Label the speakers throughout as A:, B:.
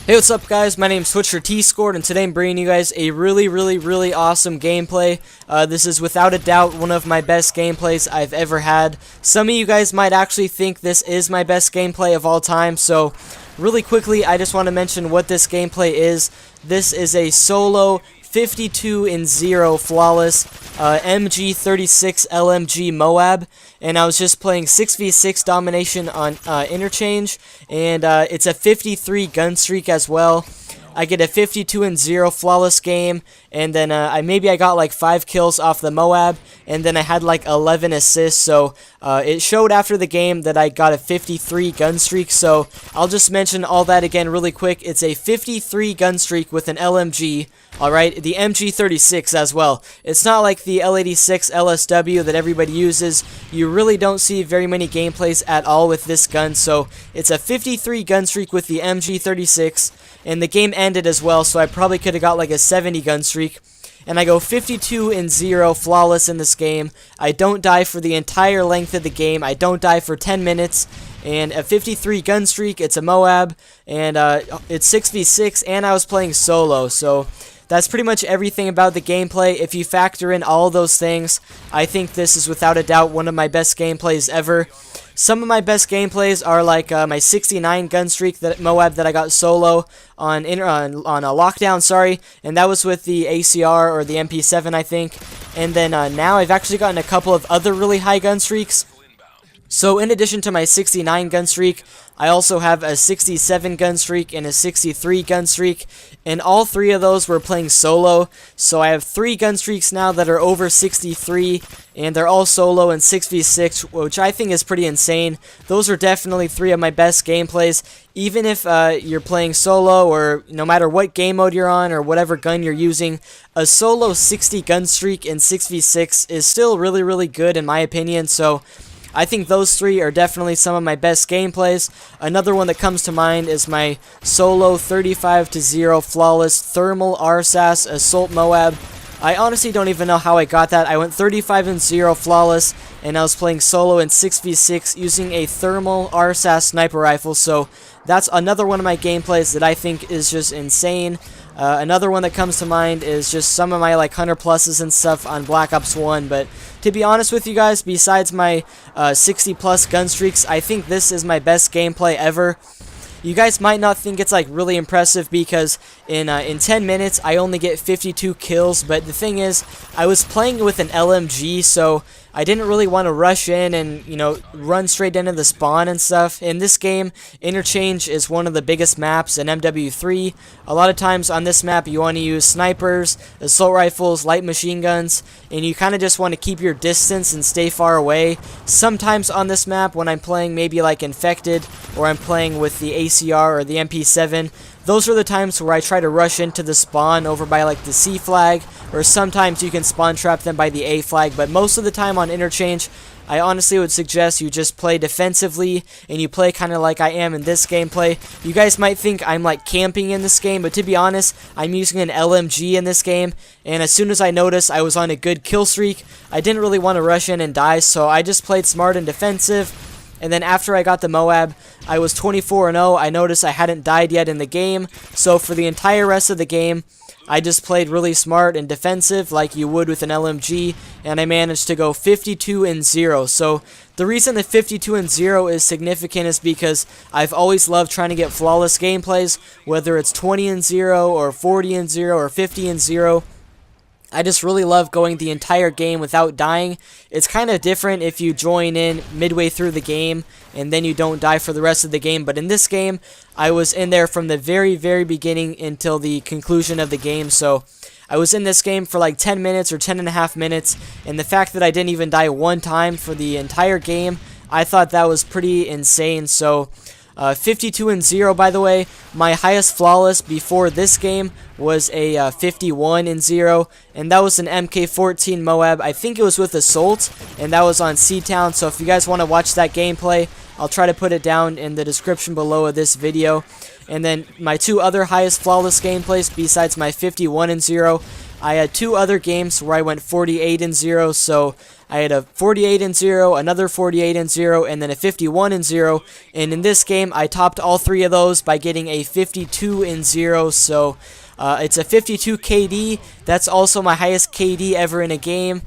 A: Hey, what's up guys, my name's TwitchGaming, and today I'm bringing you guys a really awesome gameplay. This is without a doubt one of my best gameplays I've ever had. Some of you guys might actually think this is my best gameplay of all time, so really quickly I just want to mention what this gameplay is. This is a solo 52-0 flawless MG36 LMG MOAB, and I was just playing 6v6 domination on Interchange, and it's a 53 gun streak as well. I get a 52-0 flawless game, and then maybe I got like 5 kills off the MOAB, and then I had like 11 assists, so it showed after the game that I got a 53 gun streak, so I'll just mention all that again really quick. It's a 53 gun streak with an LMG, alright, the MG36 as well. It's not like the L86 LSW that everybody uses. You really don't see very many gameplays at all with this gun, so it's a 53 gun streak with the MG36, and the game ended as well, so I probably could have got like a 70 gun streak. And I go 52-0 flawless in this game. I don't die for the entire length of the game. I don't die for 10 minutes. And a 53 gun streak, it's a MOAB, and it's 6v6, and I was playing solo, so that's pretty much everything about the gameplay. If you factor in all those things, I think this is without a doubt one of my best gameplays ever. Some of my best gameplays are like my 69 gun streak MOAB that I got solo on a lockdown, sorry, and that was with the ACR or the MP7, I think. And then now I've actually gotten a couple of other really high gun streaks. So in addition to my 69 gun streak, I also have a 67 gun streak and a 63 gun streak, and all three of those were playing solo. So I have 3 gun streaks now that are over 63, and they're all solo and 6v6, which I think is pretty insane. Those are definitely 3 of my best gameplays. Even if you're playing solo, or no matter what game mode you're on or whatever gun you're using, a solo 60 gun streak in 6v6 is still really good in my opinion. So I think those 3 are definitely some of my best gameplays. Another one that comes to mind is my solo 35-0 flawless thermal RSAS assault MOAB. I honestly don't even know how I got that. I went 35-0 flawless, and I was playing solo in 6v6 using a thermal RSAS sniper rifle, so that's another one of my gameplays that I think is just insane. Another one that comes to mind is just some of my like 100 pluses and stuff on Black Ops 1, but to be honest with you guys, besides my 60 plus gun streaks, I think this is my best gameplay ever. You guys might not think it's like really impressive because in 10 minutes I only get 52 kills, but the thing is, I was playing with an LMG, so I didn't really want to rush in and, you know, run straight into the spawn and stuff. In this game, Interchange is one of the biggest maps in MW3. A lot of times on this map you want to use snipers, assault rifles, light machine guns, and you kind of just want to keep your distance and stay far away. Sometimes on this map, when I'm playing maybe like Infected, or I'm playing with the ACR or the MP7, those are the times where I try to rush into the spawn over by like the C flag, or sometimes you can spawn trap them by the A flag, but most of the time on Interchange, I honestly would suggest you just play defensively, and you play kind of like I am in this gameplay. You guys might think I'm like camping in this game, but to be honest, I'm using an LMG in this game, and as soon as I noticed I was on a good kill streak, I didn't really want to rush in and die, so I just played smart and defensive. And then after I got the MOAB, I was 24-0. I noticed I hadn't died yet in the game, so for the entire rest of the game, I just played really smart and defensive like you would with an LMG, and I managed to go 52-0. So the reason that 52-0 is significant is because I've always loved trying to get flawless gameplays, whether it's 20-0 or 40-0 or 50-0. I just really love going the entire game without dying. It's kind of different if you join in midway through the game and then you don't die for the rest of the game, but in this game, I was in there from the very beginning until the conclusion of the game, so I was in this game for like 10 minutes or 10.5 minutes, and the fact that I didn't even die one time for the entire game, I thought that was pretty insane. So 52-0, by the way. My highest flawless before this game was a 51-0, and that was an MK14 MOAB. I think it was with Assault, and that was on C-Town, so if you guys want to watch that gameplay, I'll try to put it down in the description below of this video. And then my 2 other highest flawless gameplays besides my 51-0 I had 2 other games where I went 48-0, so I had a 48-0, another 48-0, and then a 51-0, and in this game I topped all 3 of those by getting a 52-0, so it's a 52 KD. That's also my highest KD ever in a game.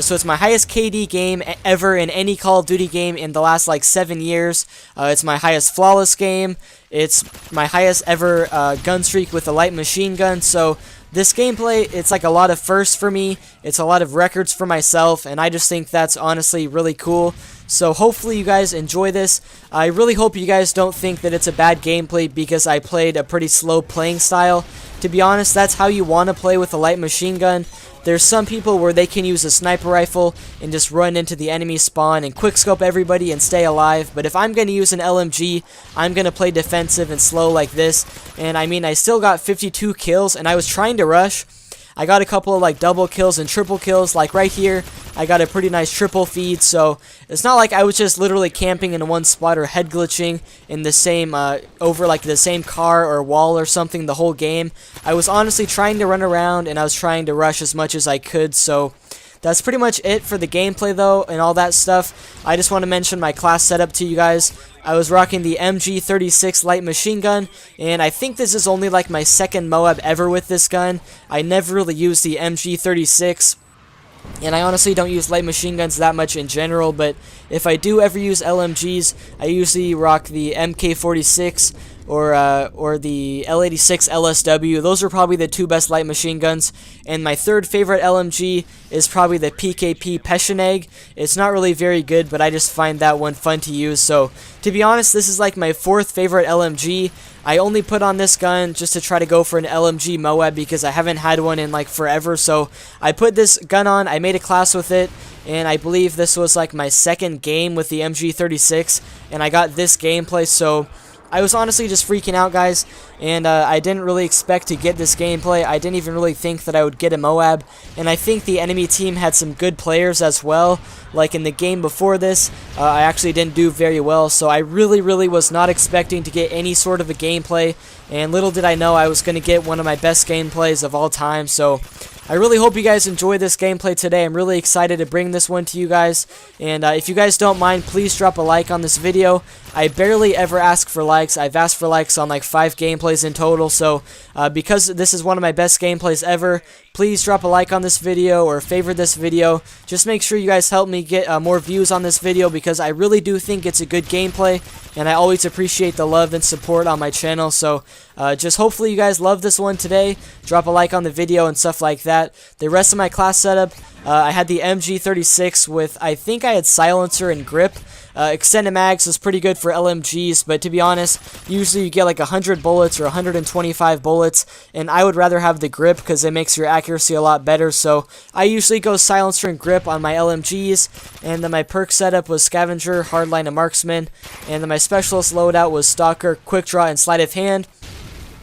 A: So it's my highest KD game ever in any Call of Duty game in the last like 7 years. It's my highest flawless game. It's my highest ever gun streak with a light machine gun. So this gameplay, it's like a lot of firsts for me. It's a lot of records for myself, and I just think that's honestly really cool. So hopefully you guys enjoy this. I really hope you guys don't think that it's a bad gameplay because I played a pretty slow playing style. To be honest, that's how you want to play with a light machine gun. There's some people where they can use a sniper rifle and just run into the enemy spawn and quickscope everybody and stay alive. But if I'm going to use an LMG, I'm going to play defensive and slow like this. And I mean, I still got 52 kills, and I was trying to rush. I got a couple of like double kills and triple kills, like right here. I got a pretty nice triple feed, so it's not like I was just literally camping in one spot or head glitching in the same over like the same car or wall or something the whole game. I was honestly trying to run around, and I was trying to rush as much as I could. So that's pretty much it for the gameplay though, and all that stuff. I just want to mention my class setup to you guys. I was rocking the MG36 light machine gun, and I think this is only like my second MOAB ever with this gun. I never really used the MG36, and I honestly don't use light machine guns that much in general, but if I do ever use LMGs, I usually rock the MK46 or the L86 LSW. Those are probably the 2 best light machine guns. And my third favorite LMG is probably the PKP Peschenegg. It's not really very good, but I just find that one fun to use. So to be honest, this is like my 4th favorite LMG. I only put on this gun just to try to go for an LMG MOAB because I haven't had one in like forever. So I put this gun on, I made a class with it, and I believe this was like my 2nd game with the MG36, and I got this gameplay. So I was honestly just freaking out, guys, and I didn't really expect to get this gameplay. I didn't even really think that I would get a MOAB, and I think the enemy team had some good players as well. Like in the game before this, I actually didn't do very well, so I really was not expecting to get any sort of a gameplay, and little did I know I was going to get one of my best gameplays of all time. So I really hope you guys enjoy this gameplay today. I'm really excited to bring this one to you guys, and if you guys don't mind, please drop a like on this video. I barely ever ask for likes. I've asked for likes on like 5 gameplays in total, so because this is one of my best gameplays ever, please drop a like on this video or favorite this video. Just make sure you guys help me get more views on this video because I really do think it's a good gameplay, and I always appreciate the love and support on my channel. So just hopefully you guys love this one today. Drop a like on the video and stuff like that. The rest of my class setup, I had the MG36 with, I think I had silencer and grip. Extended mags is pretty good for LMGs, but to be honest, usually you get like 100 bullets or 125 bullets, and I would rather have the grip because it makes your accuracy a lot better. So I usually go silencer and grip on my LMGs, and then my perk setup was scavenger, hardline, and marksman, and then my specialist loadout was stalker, quick draw, and sleight of hand.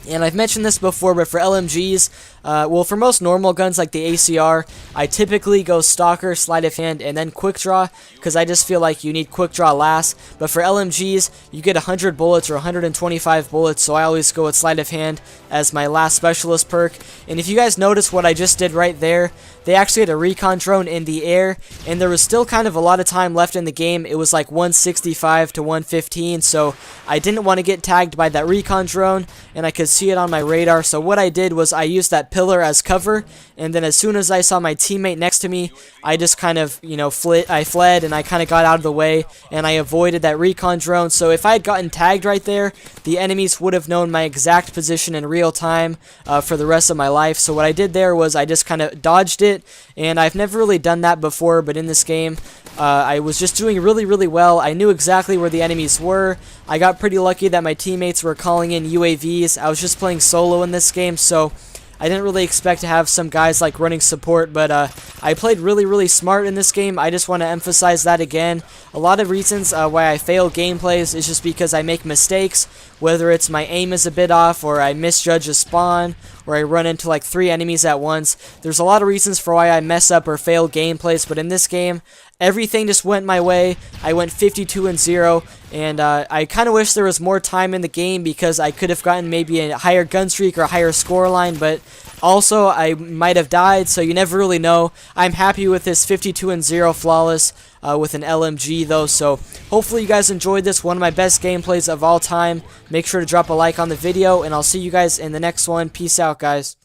A: And I've mentioned this before, but for LMGs, well, for most normal guns like the ACR, I typically go stalker, sleight of hand, and then quick draw, because I just feel like you need quick draw last. But for LMGs, you get 100 bullets or 125 bullets, so I always go with sleight of hand as my last specialist perk. And if you guys notice what I just did right there, they actually had a recon drone in the air, and there was still kind of a lot of time left in the game. It was like 165 to 115, so I didn't want to get tagged by that recon drone, and I could see it on my radar. So what I did was I used that pillar as cover, and then as soon as I saw my teammate next to me, I just kind of, I fled, and I kind of got out of the way, and I avoided that recon drone. So if I had gotten tagged right there, the enemies would have known my exact position in real time for the rest of my life. So what I did there was I just kind of dodged it, and I've never really done that before, but in this game, I was just doing really well. I knew exactly where the enemies were. I got pretty lucky that my teammates were calling in UAVs. I was just playing solo in this game, so I didn't really expect to have some guys like running support, but I played really smart in this game. I just want to emphasize that again. A lot of reasons why I fail gameplays is just because I make mistakes, whether it's my aim is a bit off, or I misjudge a spawn, or I run into like 3 enemies at once. There's a lot of reasons for why I mess up or fail gameplays, but in this game, everything just went my way. I went 52-0, and I kind of wish there was more time in the game because I could have gotten maybe a higher gun streak or a higher score line, but also I might have died, so you never really know. I'm happy with this 52-0 flawless with an LMG though, so hopefully you guys enjoyed this, one of my best gameplays of all time. Make sure to drop a like on the video, and I'll see you guys in the next one. Peace out, guys.